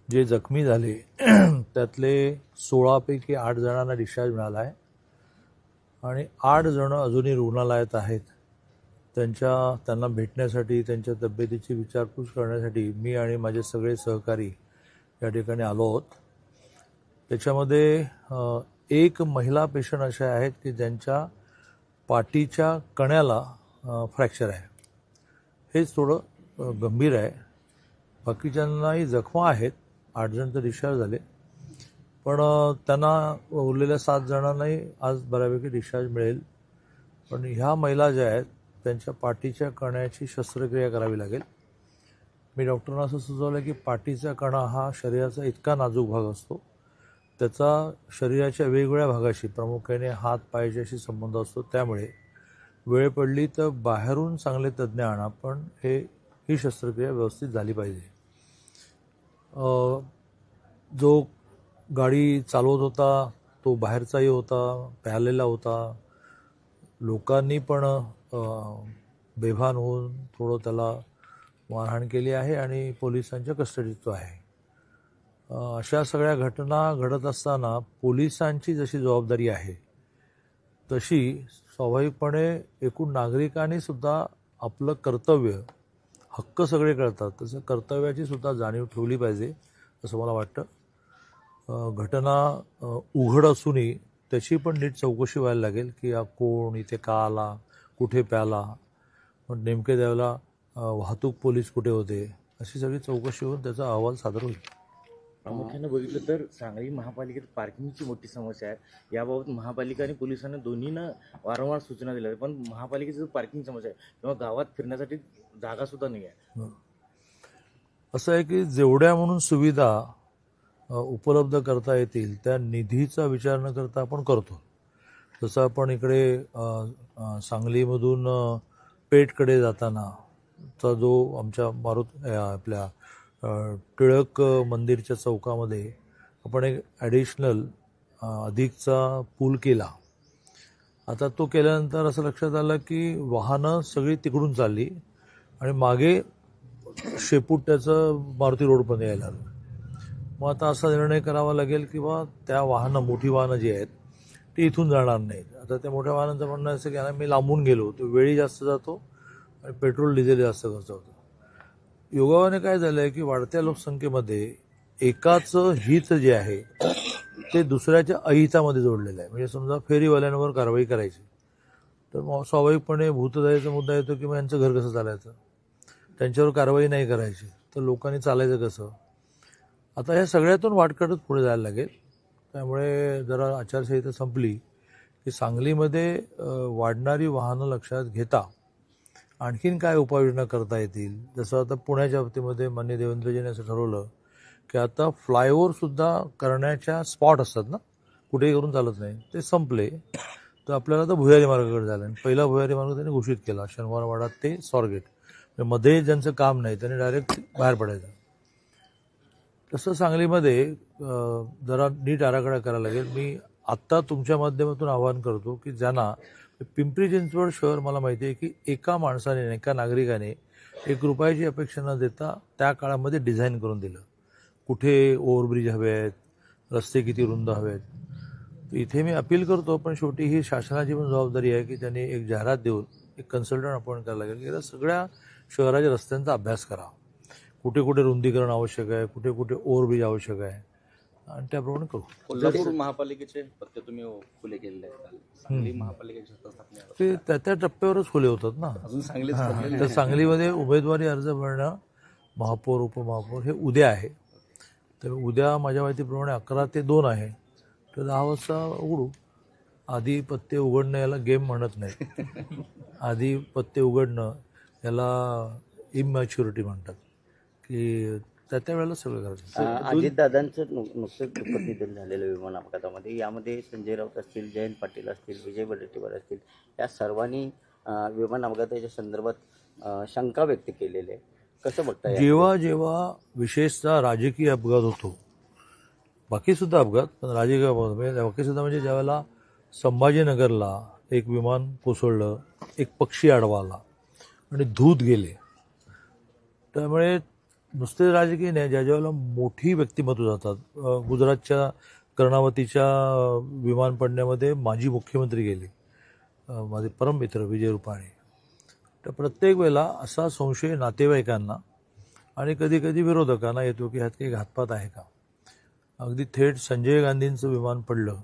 जे जखमी झाले त्यातले 16 पैकी 8 जणांना डिस्चार्ज मिळाला आहे आणि 8 जण अजूनही रुग्णालयात आहेत. त्यांना भेटण्यासाठी, त्यांच्या तब्येतीची विचारपूस करण्यासाठी मी आणि माझे सगळे सहकारी या ठिकाणी आलो आहोत. त्याच्यामध्ये एक महिला पेशंट अशा आहेत की ज्यांच्या पाठीच्या कण्याला फ्रॅक्चर आहे. हेच थोडं गंभीर आहे. बाकीच्यांनाही जखमा आहेत. 8 जण तर डिस्चार्ज झाले, पण त्यांना उरलेल्या 7 जणांनाही आज बऱ्यापैकी डिस्चार्ज मिळेल. पण ह्या महिला ज्या आहेत त्यांच्या पाठीच्या कण्याची शस्त्रक्रिया करावी लागेल. मी डॉक्टरांना असं सुचवलं की पाठीचा कणा हा शरीराचा इतका नाजूक भाग असतो, त्याचा शरीराच्या वेगवेगळ्या भागाशी प्रामुख्याने हात पायाशी संबंध असतो. त्यामुळे वेळ पडली तर बाहेरून चांगले तज्ज्ञ आणा, पण ही शस्त्रक्रिया व्यवस्थित झाली पाहिजे. जो गाडी चालवत होता तो बाहेरचाही होता, प्यालेला होता. लोकांनी पण बेभान होऊन थोडं त्याला मारहाण केली आहे आणि पोलिसांच्या कस्टडीत तो आहे. अशा सगळ्या घटना घडत असताना पोलिसांची जशी जबाबदारी आहे तशी स्वाभाविकपणे एकूण नागरिकांनी सुद्धा आपलं कर्तव्य, हक्क सगळे कळतात तसं कर्तव्याची सुद्धा जाणीव ठेवली पाहिजे असं मला वाटतं. घटना उघड असूनही त्याची पण नीट चौकशी व्हायला लागेल की हा कोण, इथे का आला, कुठे प्याला, पण नेमके त्यावेळेला वाहतूक पोलीस कुठे होते, अशी सगळी चौकशी होऊन त्याचा अहवाल सादर होईल. प्रामुख्याने बघितलं तर सांगली महापालिकेत पार्किंगची मोठी समस्या आहे. याबाबत महापालिका आणि पोलिसांना दोन्हीनं वारंवार सूचना दिल्या, पण महापालिकेची जो पार्किंग समस्या आहे किंवा गावात फिरण्यासाठी जागा सुद्धा नाही आहे. असं आहे की जेवढ्या म्हणून सुविधा उपलब्ध करता येतील त्या निधीचा विचार न करता आपण करतो. जसं आपण इकडे सांगलीमधून पेठकडे जाताना चा जो आमच्या आपल्या टिळक मंदिरच्या चौकामध्ये आपण एक ॲडिशनल अधिकचा पूल केला. आता तो केल्यानंतर असं लक्षात आलं की वाहनं सगळी तिकडून चालली आणि मागे शेपूट त्याचं मारुती रोडपर्यंत यायला लागलं. मग आता असा निर्णय करावा लागेल की बा त्या मोठी वाहनं जी आहेत ती इथून जाणार नाहीत. आता त्या मोठ्या वाहनांचं म्हणणं असं की मी लांबून गेलो तो वेळी जास्त जातो आणि पेट्रोल डिझेल जास्त खर्च होतो. योगाने काय झालं आहे की वाढत्या लोकसंख्येमध्ये एकाचं हित जे आहे ते दुसऱ्याच्या अहितामध्ये जोडलेलं आहे. म्हणजे समजा फेरीवाल्यांवर कारवाई करायची तर मग स्वाभाविकपणे भूतदयेचा मुद्दा येतो की मग यांचं घर कसं चालायचं, त्यांच्यावर कारवाई नाही करायची तर लोकांनी चालायचं कसं. आता ह्या सगळ्यातून वाट काढत पुढे जायला लागेल. त्यामुळे जरा आचारसंहिता संपली की सांगलीमध्ये वाढणारी वाहनं लक्षात घेता आणखीन काय उपाययोजना करता येतील. जसं आता पुण्याच्या बाबतीमध्ये माननीय देवेंद्रजींनी असं ठरवलं की आता फ्लायओव्हरसुद्धा करण्याच्या स्पॉट असतात ना, कुठेही करून चालत नाही, ते संपले तर आपल्याला तर भुयारी मार्गाकडे झालं. आणि पहिला भुयारी मार्ग त्यांनी घोषित केला शनिवारवाडा ते स्वारगेट. मध्ये ज्यांचं काम नाही त्यांनी डायरेक्ट बाहेर पडायचं. तसं सांगलीमध्ये जरा नीट आराखडा करायला लागेल. मी आत्ता तुमच्या माध्यमातून आवाहन करतो की ज्यांना पिंपरी चिंचवड शहर मला माहिती आहे की एका माणसाने, एका नागरिकाने 1 रुपयाची अपेक्षा न देता त्या काळामध्ये डिझाईन करून दिलं. कुठे ओव्हरब्रिज हवे आहेत, रस्ते किती रुंद हवेत. इथे मी अपील करतो, पण शेवटी ही शासनाची पण जबाबदारी आहे की त्यांनी एक जाहिरात देऊन एक कन्सल्टंट अपॉइंट करायला लागेल की सगळ्या शहराच्या रस्त्यांचा अभ्यास करा. कुठे कुठे रुंदीकरण आवश्यक आहे, कुठे कुठे ओव्हरब्रिज आवश्यक आहे आणि त्याप्रमाणे करू. कोल्हापूर महापालिकेचे पत्ते तुम्ही खुले केलेले आहेत. सांगली महापालिकेच्या ते त्या टप्प्यावरच खुले होतात ना. अजून सांगलीच तर सांगलीमध्ये उमेदवारी अर्ज भरणं महापौर, उपमहापौर हे उद्या आहे. तर उद्या माझ्या माहितीप्रमाणे 11 ते 2 आहे. तर 10 वाजता उघडू. आधी पत्ते उघडणं याला गेम म्हणत नाही. आधी पत्ते उघडणं याला इमॅच्युरिटी म्हणतात की त्या वेळेला सगळं करायचं. अजितदादांचं नुकतंच दुःखद निधन झालेलं विमान अपघातामध्ये, यामध्ये संजय राऊत असतील, जयंत पाटील असतील, विजय वडेट्टीवार असतील, या सर्वांनी विमान अपघाताच्या संदर्भात शंका व्यक्त केलेली आहे. कसं बघताय? जेव्हा जेव्हा विशेषतः राजकीय अपघात होतो, बाकीसुद्धा अपघात पण राजकीय अपघात म्हणजे बाकीसुद्धा म्हणजे ज्यावेळेला संभाजीनगरला एक विमान कोसळलं, एक पक्षी आडवा आला आणि धूत गेले, त्यामुळे नुसते राजकीय नाही, ज्या ज्यावेळेला मोठी व्यक्तिमत्व जातात, गुजरातच्या कर्णावतीच्या विमान पडण्यामध्ये माजी मुख्यमंत्री गेले, माझे परम मित्र विजय रुपाणी. तर प्रत्येक वेळेला असा संशय नातेवाईकांना आणि कधी कधी विरोधकांना येतो की ह्यात काही घातपात आहे का. अगदी थेट संजय गांधींचं विमान पडलं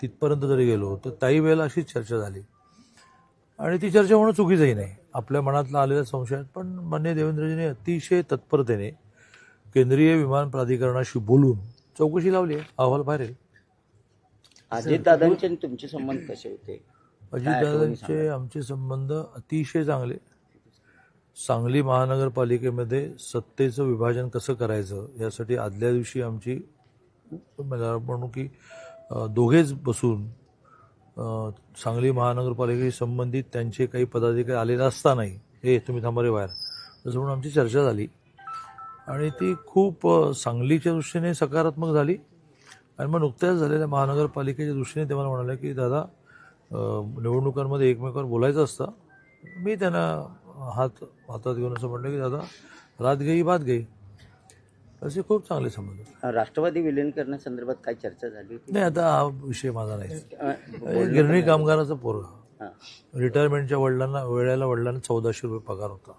तिथपर्यंत जरी गेलो तर काही वेळेला अशीच चर्चा झाली, आणि ती चर्चा होणं चुकीचंही नाही आपल्या मनातला आलेल्या संशयात. पण माननीय देवेंद्रजींनी अतिशय तत्परतेने केंद्रीय विमान प्राधिकरणाशी बोलून चौकशी लावली आहे. अहवाल बाहेर येईल. अजितदादांचे आणि तुमचे संबंध कसे होते? अजितदादांचे आमचे संबंध अतिशय चांगले. सांगली महानगरपालिकेमध्ये सत्तेचं विभाजन कसं करायचं यासाठी आदल्या दिवशी आमची मला म्हणू की दोघेच बसून सांगली महानगरपालिकेशी संबंधित त्यांचे काही पदाधिकारी आलेले असतानाही हे तुम्ही थांबा रे बाहेर तसं म्हणून आमची चर्चा झाली, आणि ती खूप सांगलीच्या दृष्टीने सकारात्मक झाली. आणि मग नुकत्याच झालेल्या महानगरपालिकेच्या दृष्टीने ते मला म्हणाले की दादा, निवडणुकांमध्ये एकमेकावर बोलायचं असतं. मी त्यांना हातात घेऊन असं म्हटलं की दादा, रात गई बात गई. असे खूप चांगले संबंध. राष्ट्रवादी विलीन करण्यासंदर्भात काय चर्चा झाली होती? नाही, आता हा विषय माझा नाही. गिरणी कामगाराचा पोरगा रिटायरमेंटच्या वडिलांना 1400 रुपये पगार होता.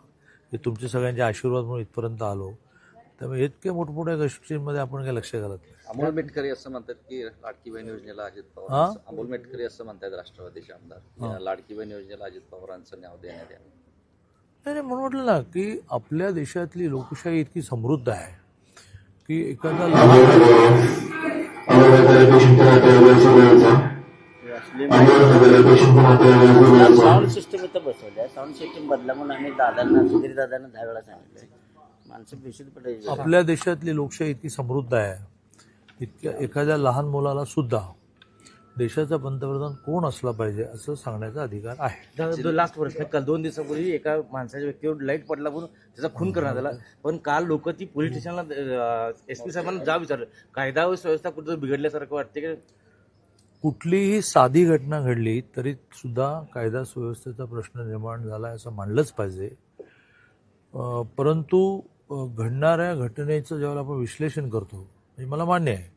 हे तुमचे सगळ्यांचे आशीर्वाद म्हणून इथपर्यंत आलो. त्यामुळे इतक्या मोठमोठ्या गोष्टींमध्ये आपण काही लक्ष घालत नाही. अमोल मेटकरी असं म्हणतात की लाडकी बहीण योजनेला अजित पवार, अमोल मेटकरी असं म्हणतात राष्ट्रवादीचे आमदार, या लाडकी बहीण योजनेला अजित पवारांचं नाव देण्यात यावं. नाही, म्हणून म्हटलं ना की आपल्या देशातली लोकशाही इतकी समृद्ध आहे की एखादा साऊंड सिस्टम इथं बसवल्या. साऊंड सिस्टम बदला म्हणून आम्ही सुधीर दादांना 10 वेळा सांगितलं. माणसं बेशुद्ध पडायची. आपल्या देशातली लोकशाही इतकी समृद्ध आहे, इतक्या एखाद्या लहान मुलाला सुद्धा देशाचा पंतप्रधान कोण असला पाहिजे असं सांगण्याचा अधिकार आहे. लास्ट प्रश्न, काल 2 दिवसापूर्वी एका माणसाच्या व्यक्तीवर लाईट पडला म्हणून त्याचा खून करण्यात आला. पण काल लोक ती पोलीस स्टेशनला SP साहेबांना जा विचारलं. कायदा व व्यवस्था कुठं बिघडल्यासारखं वाटते की कुठलीही साधी घटना घडली तरी सुद्धा कायदा सुव्यवस्थेचा प्रश्न निर्माण झाला असं मानलंच पाहिजे. परंतु घडणाऱ्या घटनेचं ज्यावेळेला आपण विश्लेषण करतो, म्हणजे मला मान्य आहे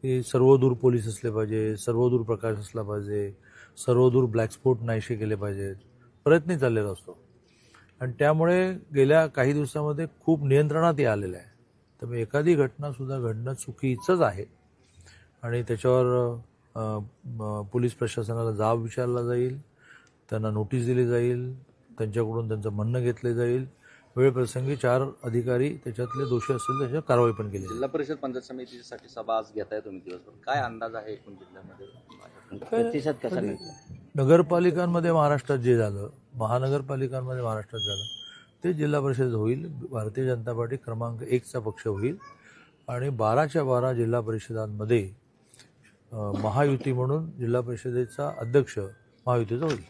की सर्वदूर पोलीस असले पाहिजे, सर्वदूर प्रकाश असला पाहिजे, सर्वदूर ब्लॅक स्पॉट नाहीसे केले पाहिजेत, प्रयत्न चाललेला असतो. आणि त्यामुळे गेल्या काही दिवसामध्ये खूप नियंत्रणातही आलेलं आहे. त्यामुळे एखादी घटनासुद्धा घडणं चुकीचंच आहे, आणि त्याच्यावर पोलीस प्रशासनाला जाब विचारला जाईल, त्यांना नोटीस दिली जाईल, त्यांच्याकडून त्यांचं म्हणणं घेतलं जाईल. वेळप्रसंगी 4 अधिकारी त्याच्यातले दोषी असतील त्याच्यावर कारवाई पण केली. जिल्हा परिषद पंचायत समितीसाठी सभा आज घेताय तुम्ही दिवसभर, काय अंदाज आहे एकूण जिल्ह्यामध्ये? प्रतिसाद कसा मिळतो? नगरपालिकांमध्ये महाराष्ट्रात जे झालं, महानगरपालिकांमध्ये महाराष्ट्रात झालं ते जिल्हा परिषद होईल. भारतीय जनता पार्टी क्रमांक 1चा पक्ष होईल, आणि 12च्या 12 जिल्हा परिषदांमध्ये महायुती म्हणून जिल्हा परिषदेचा अध्यक्ष महायुतीचा होईल.